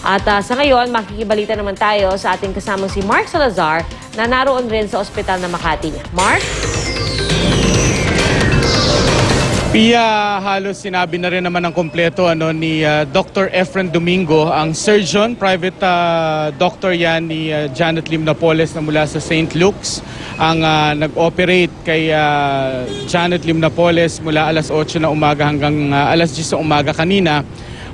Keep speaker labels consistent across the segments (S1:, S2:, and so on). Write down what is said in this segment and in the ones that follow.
S1: At sa ngayon, makikibalita naman tayo sa ating kasamang si Mark Salazar na naroon rin sa ospital ng Makati. Mark?
S2: Pia, halos sinabi na rin naman ng kompleto ni Dr. Efren Domingo, ang surgeon, private doctor yan ni Janet Lim Napoles na mula sa St. Luke's, ang nag-operate kay Janet Lim Napoles mula alas 8 na umaga hanggang alas 10 na umaga kanina.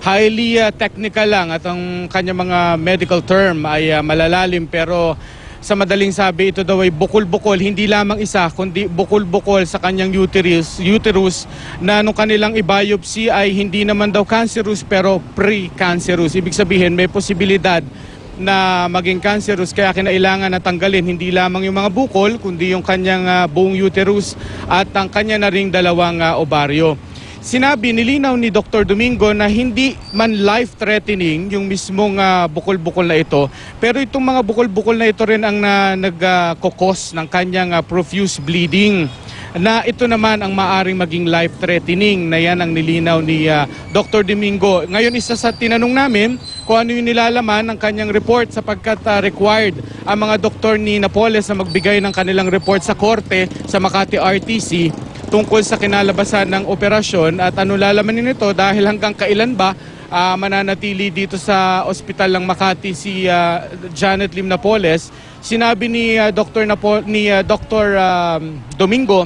S2: Highly technical lang at ang kanyang mga medical term ay malalalim, pero sa madaling sabi, ito daw ay bukol-bukol, hindi lamang isa, kundi bukol-bukol sa kanyang uterus na nung kanilang i-biopsy ay hindi naman daw cancerous pero pre-cancerous. Ibig sabihin, may posibilidad na maging cancerous, kaya kinailangan na tanggalin hindi lamang yung mga bukol, kundi yung kanyang buong uterus at ang kanya na ring dalawang ovaryo. Sinabi, nilinaw ni Dr. Domingo na hindi man life-threatening yung mismong bukol-bukol na ito. Pero itong mga bukol-bukol na ito rin ang nagkokos ng kanyang profuse bleeding. Na ito naman ang maaring maging life-threatening, na yan ang nilinaw ni Dr. Domingo. Ngayon, isa sa tinanong namin kung ano yung nilalaman ng kanyang report sapagkat required ang mga doktor ni Napoles na magbigay ng kanilang report sa korte sa Makati RTC tungkol sa kinalabasan ng operasyon at ano lalaman nito dahil hanggang kailan ba mananatili dito sa ospital ng Makati si Janet Lim Napoles. Sinabi ni Dr. Domingo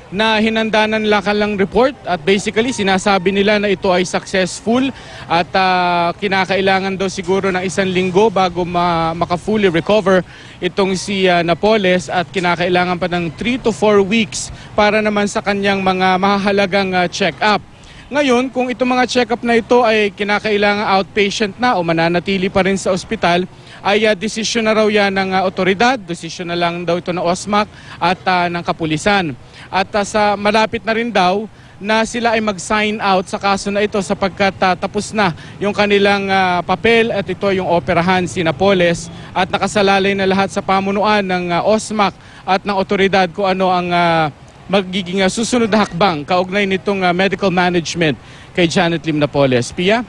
S2: na hinanda ng lakalang report at basically sinasabi nila na ito ay successful at kinakailangan daw siguro ng 1 linggo bago maka-fully recover itong si Napoles at kinakailangan pa ng 3 to 4 weeks para naman sa kanyang mga mahalagang check-up. Ngayon, kung itong mga check-up na ito ay kinakailangan outpatient na o mananatili pa rin sa ospital, ay desisyon na raw yan ng otoridad, desisyon na lang daw ito ng OSMAC at ng kapulisan. At sa malapit na rin daw na sila ay mag-sign out sa kaso na ito sapagkat tapos na yung kanilang papel at ito yung operahan si Napoles at nakasalalay na lahat sa pamunuan ng OSMAC at ng otoridad kung ano ang magiging susunod na hakbang kaugnay nitong medical management kay Janet Lim Napoles. Pia?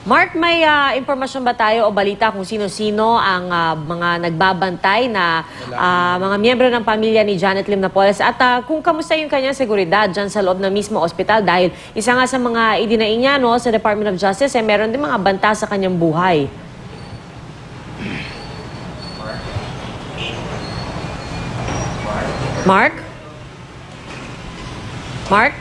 S1: Mark, may impormasyon ba tayo o balita kung sino-sino ang mga nagbabantay na mga miyembro ng pamilya ni Janet Lim Napoles at kung kamusta yung kanyang seguridad dyan sa loob ng mismo ospital dahil isa nga sa mga idinaing niya sa Department of Justice meron din mga banta sa kanyang buhay. Mark? Mark?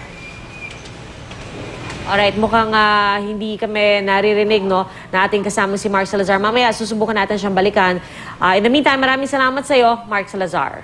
S1: Alright, mukhang hindi kami naririnig na ating kasama si Mark Salazar. Mamaya susubukan natin siyang balikan. In the meantime, maraming salamat sa iyo, Mark Salazar.